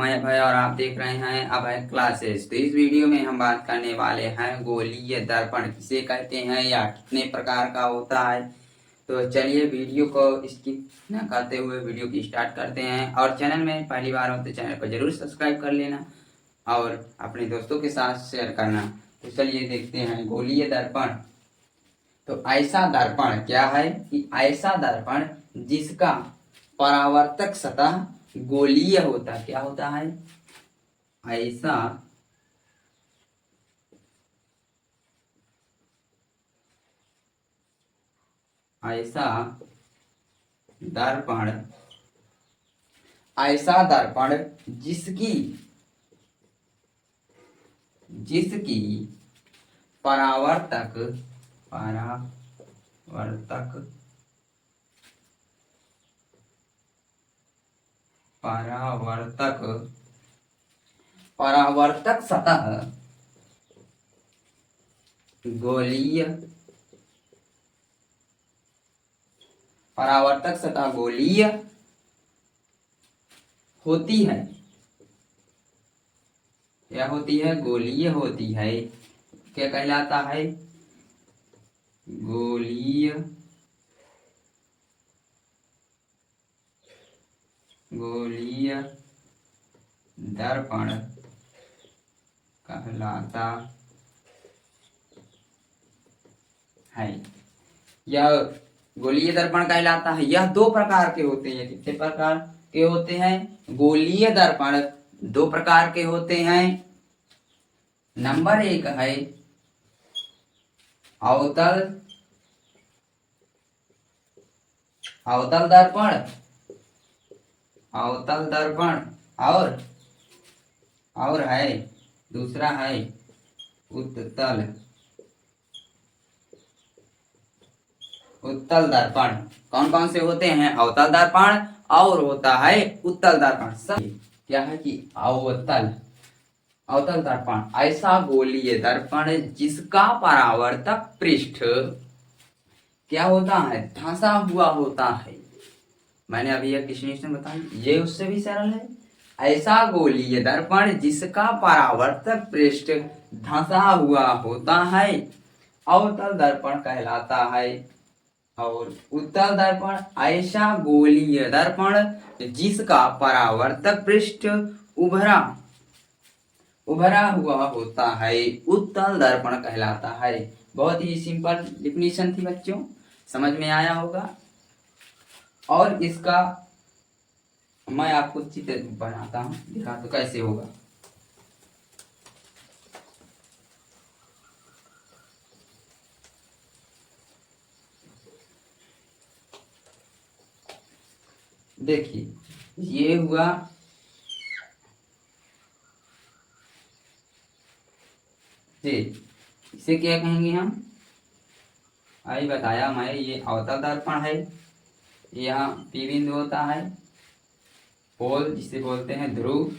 मैं भाई और आप देख रहे हैं अभय क्लासेस। तो इस वीडियो में हम बात करने वाले हैं गोलीय दर्पण किसे कहते हैं या कितने प्रकार का होता है। तो चलिए वीडियो को स्किप न करते हुए वीडियो की स्टार्ट करते हैं। और चैनल में पहली बार हो तो चैनल को जरूर सब्सक्राइब कर लेना और अपने दोस्तों के साथ शेयर करना। तो चलिए देखते हैं गोलीय दर्पण। तो ऐसा दर्पण क्या है कि ऐसा दर्पण जिसका परावर्तक सतह गोलीय होता है। क्या होता है? ऐसा ऐसा दर्पण जिसकी जिसकी परावर्तक परावर्तक सतह गोलीय होती है। क्या होती है? गोलीय होती है। क्या कहलाता है? गोलीय दर्पण कहलाता है। यह गोलीय दर्पण कहलाता है। यह दो प्रकार के होते हैं। कितने प्रकार के होते हैं? गोलीय दर्पण दो प्रकार के होते हैं। नंबर एक है अवतल दर्पण और है दूसरा है उत्तल दर्पण। कौन कौन से होते हैं? अवतल दर्पण और होता है उत्तल दर्पण। क्या है कि अवतल दर्पण ऐसा गोलीय दर्पण जिसका परावर्तक पृष्ठ क्या होता है? धंसा हुआ होता है। मैंने अभी एक डिफिनेशन बताई, ये उससे भी सरल है। ऐसा गोलीय दर्पण जिसका परावर्तक पृष्ठ धंसा हुआ होता है अवतल दर्पण कहलाता है। और उत्तल दर्पण ऐसा गोलीय दर्पण जिसका परावर्तक पृष्ठ उभरा हुआ होता है उत्तल दर्पण कहलाता है। बहुत ही सिंपल डिफिनेशन थी बच्चों, समझ में आया होगा। और इसका मैं आपको चित्र बनाता हूं, दिखा तो कैसे होगा। देखिए ये हुआ इसे क्या कहेंगे हम? अभी बताया मैं, ये अवतल दर्पण है। यहाँ पी बिंदु होता है, पोल जिसे बोलते हैं ध्रुव,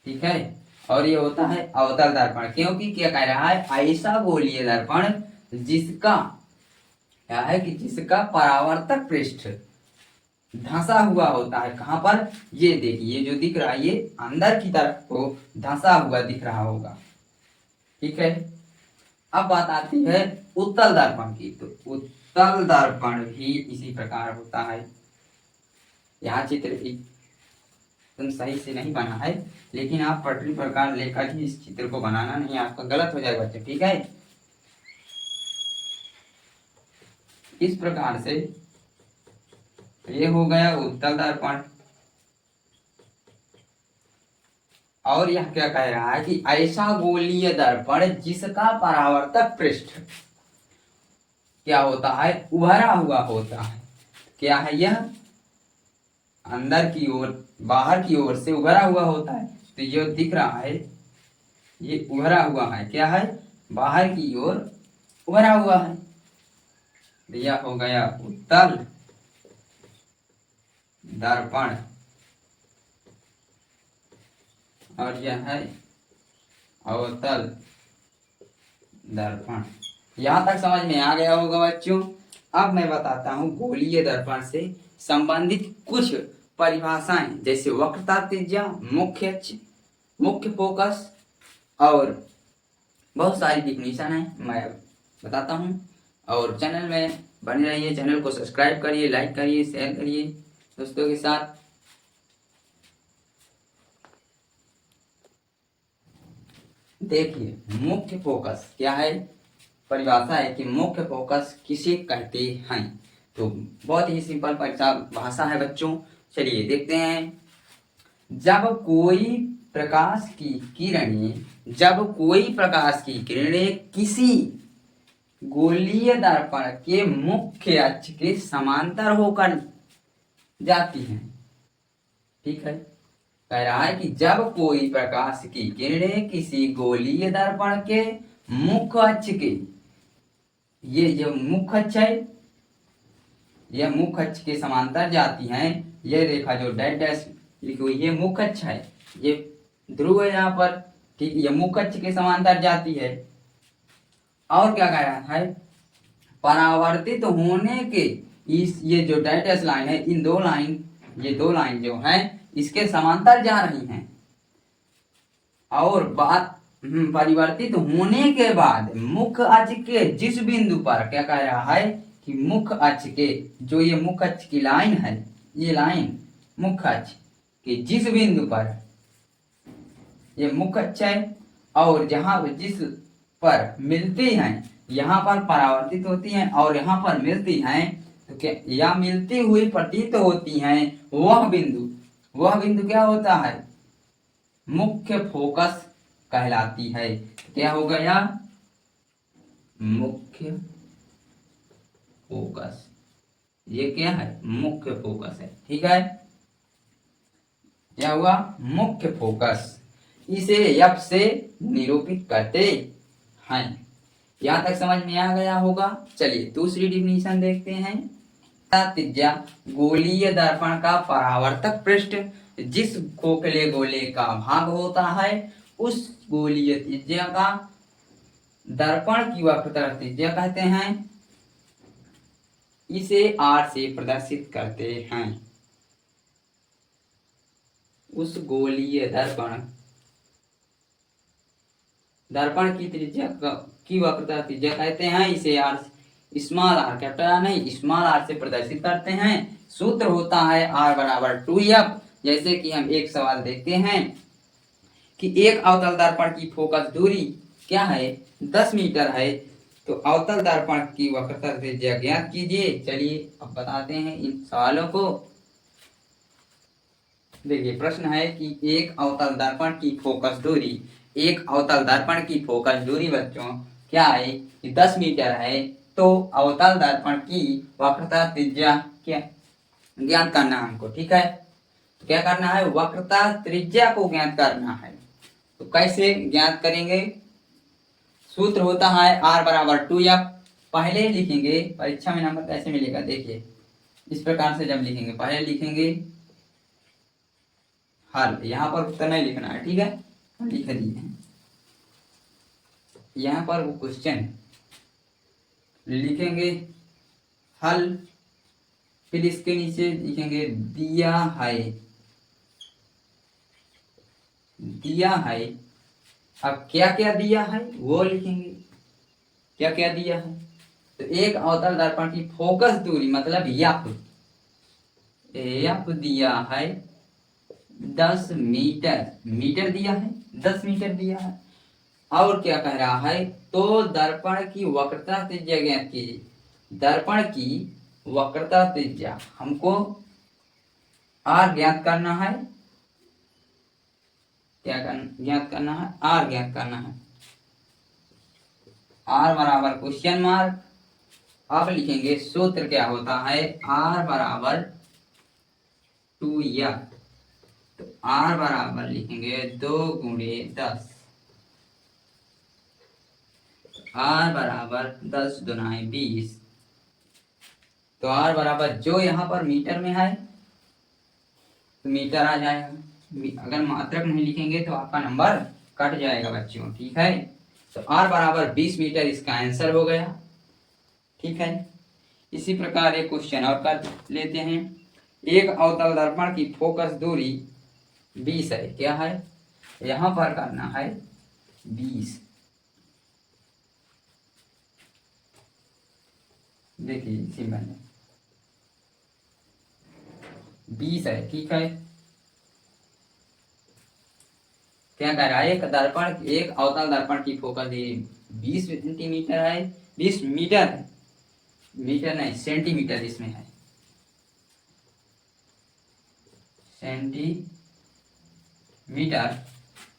ठीक है। और ये होता है अवतल दर्पण, क्योंकि क्या कह रहा है? ऐसा गोलीय दर्पण जिसका क्या है कि जिसका परावर्तक पृष्ठ धंसा हुआ होता है। कहां पर? ये देखिए जो दिख रहा है ये अंदर की तरफ को धंसा हुआ दिख रहा होगा, ठीक है। अब बात आती है उत्तल दर्पण की। तो उत्तल दर्पण भी इसी प्रकार होता है। यहाँ चित्र एकदम सही से नहीं बना है, लेकिन आप पटरी प्रकार लेकर ही इस चित्र को बनाना, नहीं आपका गलत हो जाएगा बच्चे, ठीक है। इस प्रकार से ये हो गया उत्तल दर्पण। और यह क्या कह रहा है कि ऐसा गोलीय दर्पण जिसका परावर्तक पृष्ठ क्या होता है? उभरा हुआ होता है। क्या है यह? अंदर की ओर बाहर की ओर से उभरा हुआ होता है। तो ये दिख रहा है ये उभरा हुआ है। क्या है? बाहर की ओर उभरा हुआ है। यह हो गया उत्तल दर्पण और यह है अवतल दर्पण। यहां तक समझ में आ गया होगा बच्चों। अब मैं बताता हूं गोलीय दर्पण से संबंधित कुछ परिभाषाएं जैसे वक्रता, त्रिज्या, मुख्य अक्ष, मुख्य फोकस और बहुत सारी डिफिनीशन है, मैं बताता हूँ। और चैनल में बने रहिए, चैनल को सब्सक्राइब करिए, लाइक करिए, शेयर करिए दोस्तों के साथ। देखिए मुख्य फोकस क्या है, परिभाषा है कि मुख्य फोकस किसे कहते हैं। तो बहुत ही सिंपल भाषा है बच्चों, चलिए देखते हैं। जब कोई प्रकाश की किरणें किसी गोलीय दर्पण के मुख्य अक्ष के समांतर होकर जाती हैं, ठीक है। कह रहा है कि जब कोई प्रकाश की किरणें किसी गोलीय दर्पण के मुख्य अक्ष के, ये जो मुख्य अक्ष है, यह मुख्य अक्ष के समांतर जाती हैं। यह रेखा जो डैश डैश लिखी हुई है मुख्य अक्ष है, ये ध्रुव है यहाँ पर, ठीक। यह मुख्य अक्ष के समांतर जाती है। और क्या कह रहा है, परावर्तित होने के इस, ये जो डैश डैश लाइन है, इन दो लाइन, ये दो लाइन जो है इसके समांतर जा रही हैं। और बात परिवर्तित होने के बाद मुख्य अक्ष के जिस बिंदु पर, क्या कह रहा है कि मुख्य अक्ष के, जो ये मुख्य अक्ष की लाइन है, ये लाइन मुख्य अक्ष के जिस बिंदु पर, ये मुख्य अक्ष है, और जहां जिस पर मिलती हैं, यहाँ पर परावर्तित होती हैं और यहाँ पर मिलती हैं, तो क्या या मिलती हुई प्रतीत होती हैं, वह बिंदु क्या होता है, मुख्य फोकस कहलाती है। क्या हो गया, मुख्य फोकस। ये क्या है, मुख्य फोकस है, ठीक है। क्या हुआ, मुख्य फोकस। इसे एफ से निरूपित करते हैं। यहां तक समझ में आ गया होगा। चलिए दूसरी डिफिनीशन देखते हैं। त्रिज्या गोलीय दर्पण का परावर्तक पृष्ठ जिस खोखले गोले का भाग होता है, उस गोलीय त्रिज्या का दर्पण की वक्रता त्रिज्या कहते हैं। इसे R से प्रदर्शित करते हैं। उस गोलीय दर्पण की त्रिज्या की वक्रता त्रिज्या कहते हैं। इसे R, small r, capital R नहीं, स्मॉल r से प्रदर्शित करते हैं। सूत्र होता है R बराबर 2F। जैसे कि हम एक सवाल देखते हैं कि एक अवतल दर्पण की फोकस दूरी क्या है, 10 मीटर है, तो अवतल दर्पण की वक्रता त्रिज्या ज्ञात कीजिए। चलिए अब बताते हैं इन सवालों को। देखिए प्रश्न है कि एक अवतल दर्पण की फोकस दूरी, एक अवतल दर्पण की फोकस दूरी बच्चों क्या है कि 10 मीटर है, तो अवतल दर्पण की वक्रता त्रिज्या क्या ज्ञात करना हमको, ठीक है। तो क्या करना है, वक्रता त्रिज्या को ज्ञात करना है। तो कैसे ज्ञात करेंगे, सूत्र होता है R बराबर 2F। पहले लिखेंगे, परीक्षा में नंबर कैसे मिलेगा, देखिए इस प्रकार से जब लिखेंगे, पहले लिखेंगे हल, यहाँ पर उत्तर नहीं लिखना है, ठीक है, लिख दिए हैं। यहाँ पर वो क्वेश्चन लिखेंगे हल, फिर इसके नीचे लिखेंगे दिया है। अब क्या क्या दिया है वो लिखेंगे, क्या क्या दिया है। तो एक अवतल दर्पण की फोकस दूरी मतलब एफ दिया है 10 मीटर, मीटर दिया है, 10 मीटर दिया है। और क्या कह रहा है, तो दर्पण की वक्रता त्रिज्या ज्ञात कीजिए। दर्पण की वक्रता त्रिज्या हमको R ज्ञात करना है। क्या ज्ञात करना है, R ज्ञात करना है। R बराबर क्वेश्चन मार्क। अब लिखेंगे सूत्र क्या होता है, R बराबर 2F। तो R बराबर लिखेंगे 2 गुणे 10, R बराबर 10 दुनाई 20। तो R बराबर जो यहाँ पर मीटर में है तो मीटर आ जाएगा। अगर मात्रक नहीं लिखेंगे तो आपका नंबर कट जाएगा बच्चों, ठीक है। तो R बराबर 20 मीटर इसका आंसर हो गया, ठीक है। इसी प्रकार एक क्वेश्चन और कर लेते हैं। एक अवतल दर्पण की फोकस दूरी 20 है। क्या है? यहां पर करना है 20। देखिए इसी मैंने 20 है। ठीक है, क्या कह रहा है? एक दर्पण, एक अवतल दर्पण की फोकस दूरी 20 सेंटीमीटर है, 20 मीटर है, मीटर नहीं सेंटीमीटर इसमें है, सेंटीमीटर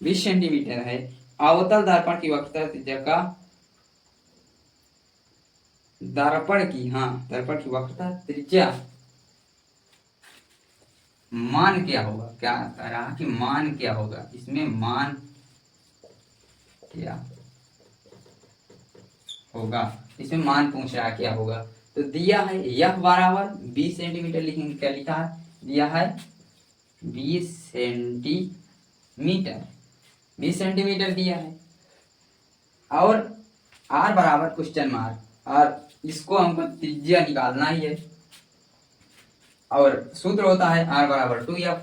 20 सेंटीमीटर है। अवतल दर्पण की वक्रता त्रिज्या का, दर्पण की, हाँ दर्पण की वक्रता त्रिज्या मान क्या होगा? क्या कह रहा कि मान क्या होगा? इसमें मान क्या होगा? इसमें मान पूछ रहा क्या होगा? तो दिया है यह बराबर 20 सेंटीमीटर, लिखेंगे क्या लिखा है? दिया है 20 सेंटीमीटर, 20 सेंटीमीटर दिया है। और आर बराबर क्वेश्चन मार्क, और इसको हमको त्रिज्या निकालना ही है। और सूत्र होता है आर बराबर 2f।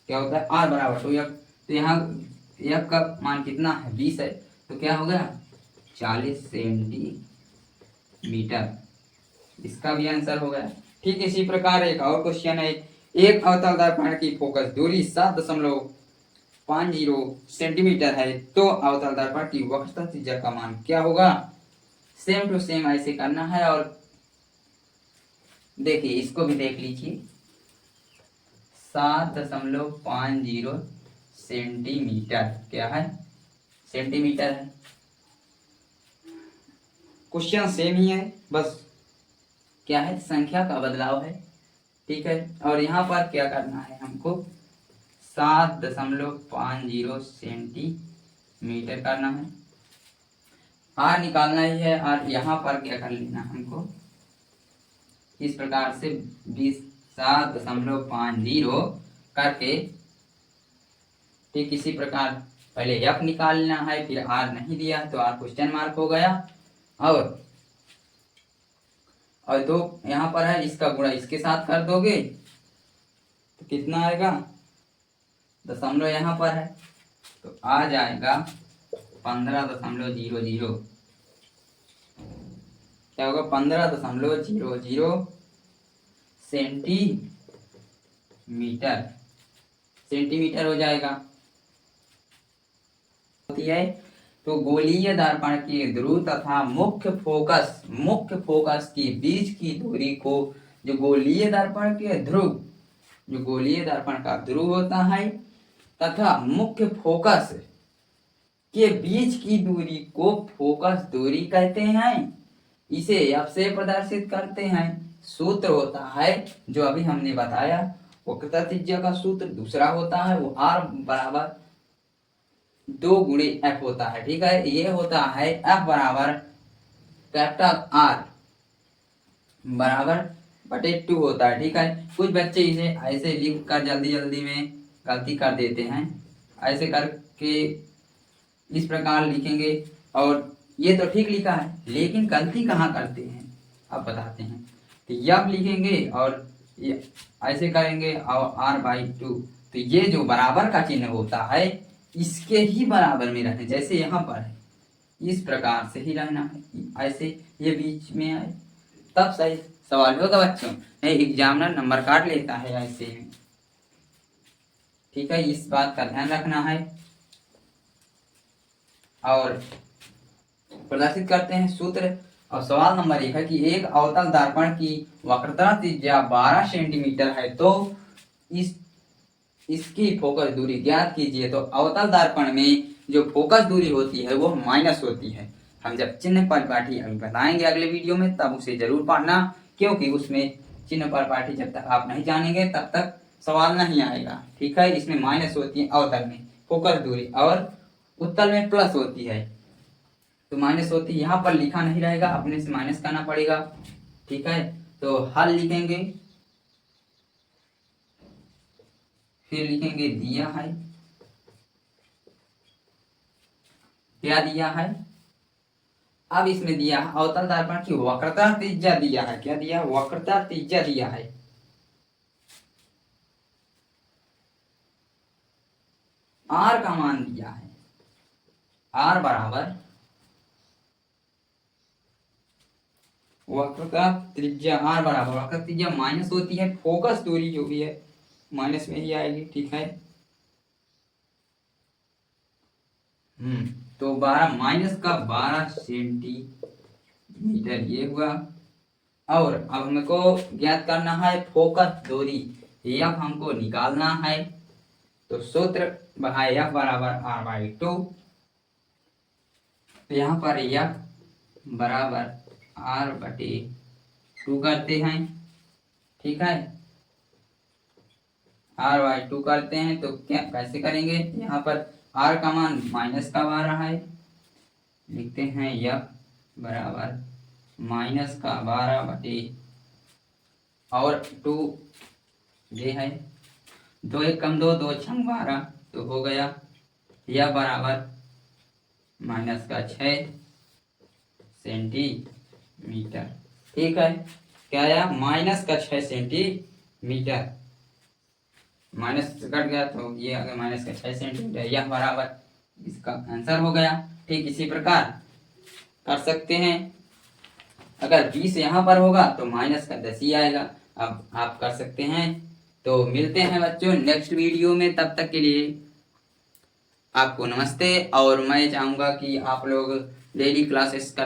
क्या होता है? आर बराबर 2f। तो यहाँ f का मान कितना है? 20 है, तो क्या हो गया? 40 सेंटीमीटर। इसका भी आंसर हो गया। ठीक इसी प्रकार एक और क्वेश्चन है। एक अवतल दर्पण की फोकस दूरी 7.50 सेंटीमीटर है, तो अवतल दर्पण की वक्रता त्रिज्या का मान क्या होगा? सेम टू सेम ऐसे करना है। और देखिए इसको भी देख लीजिए, 7.50 सेंटीमीटर क्या है? सेंटीमीटर है। क्वेश्चन सेम ही है, बस क्या है? संख्या का बदलाव है। ठीक है, और यहाँ पर क्या करना है हमको? 7.50 सेंटीमीटर करना है। आर निकालना ही है। और यहाँ पर क्या कर लेना हमको? इस प्रकार से 7.50 करके, ठीक इसी प्रकार पहले एफ निकालना है, फिर आर नहीं दिया तो आर क्वेश्चन मार्क हो गया। और दो यहाँ पर है, इसका गुणा इसके साथ कर दोगे तो कितना आएगा? दशमलव यहाँ पर है तो आ जाएगा 15.00। क्या होगा? 15.00 सेंटीमीटर, सेंटीमीटर हो जाएगा। होती है तो गोलीय दर्पण के ध्रुव तथा मुख्य फोकस के बीच की दूरी को, जो गोलीय दर्पण के ध्रुव, जो गोलीय दर्पण का ध्रुव होता है तथा मुख्य फोकस के बीच की दूरी को फोकस दूरी कहते हैं। इसे एफ से प्रदर्शित करते हैं। सूत्र होता है जो अभी हमने बताया, वक्रता त्रिज्या का सूत्र दूसरा होता है, वो आर बराबर 2 गुणे एफ होता है। ठीक है, ये होता है एफ बराबर कैपिटल आर बराबर बटे 2 होता है। ठीक है, कुछ बच्चे इसे ऐसे लिख कर जल्दी जल्दी में गलती कर देते हैं। ऐसे करके इस प्रकार लिखेंगे, और ये तो ठीक लिखा है, लेकिन गलती कहाँ करते हैं अब बताते हैं। तो यह लिखेंगे और ये ऐसे करेंगे और r/2, तो ये जो बराबर का चिन्ह होता है इसके ही बराबर में रहना, जैसे यहाँ पर है इस प्रकार से ही रहना है, ऐसे ये बीच में आए तब सही सवाल होगा बच्चों। नहीं एग्जामिनर नंबर काट लेता है ऐसे में। ठीक है, इस बात का ध्यान रखना है। और प्रदर्शित करते हैं सूत्र। और सवाल नंबर 1 है कि एक अवतल दर्पण की वक्रता त्रिज्या 12 सेंटीमीटर है, तो इसकी फोकस दूरी ज्ञात कीजिए। तो अवतल दर्पण में जो फोकस दूरी होती है वो माइनस होती है। हम जब चिन्ह परिपाटी अभी बताएंगे अगले वीडियो में, तब उसे जरूर पढ़ना, क्योंकि उसमें चिन्ह परिपाटी जब तक आप नहीं जानेंगे तब तक सवाल नहीं आएगा। ठीक है, इसमें माइनस होती है अवतल में फोकस दूरी, और उत्तल में प्लस होती है। तो माइनस होती है, यहाँ पर लिखा नहीं रहेगा, अपने से माइनस करना पड़ेगा। ठीक है, तो हल लिखेंगे, फिर लिखेंगे दिया है, क्या दिया है? अब इसमें दिया है अवतल दर्पण की वक्रता त्रिज्या दिया है। क्या दिया? वक्रता त्रिज्या दिया है। आर का मान दिया है, आर बराबर वक्र का त्रिज्या, आर बराबर वक्र त्रिज्या माइनस होती है फोकस दूरी जो भी है माइनस में ही आएगी, ठीक है। तो 12 माइनस का 12 सेंटीमीटर ये हुआ। और अब हमको ज्ञात करना है फोकस दूरी, एफ हमको निकालना है। तो सूत्र है एफ बराबर r/2। तो यहाँ पर एफ बराबर r/2 करते हैं, ठीक है। r/2 करते हैं तो क्या कैसे करेंगे, यहाँ पर r का मान माइनस का 12 है, लिखते हैं एफ बराबर माइनस का 12 और 2 ये है, 2 1 कम 2 2 6 12 तो हो गया यह बराबर माइनस का 6 सेंटीमीटर, ठीक है। क्या आया, माइनस का 6 सेंटीमीटर, माइनस कट गया तो ये आ गया माइनस का 6 सेंटीमीटर, यह बराबर इसका आंसर हो गया। ठीक इसी प्रकार कर सकते हैं, अगर 20 यहाँ पर होगा तो माइनस का 10 ही आएगा। अब आप कर सकते हैं। तो मिलते हैं बच्चों नेक्स्ट वीडियो में, तब तक के लिए आपको नमस्ते। और मैं चाहूँगा कि आप लोग डेली क्लासेस का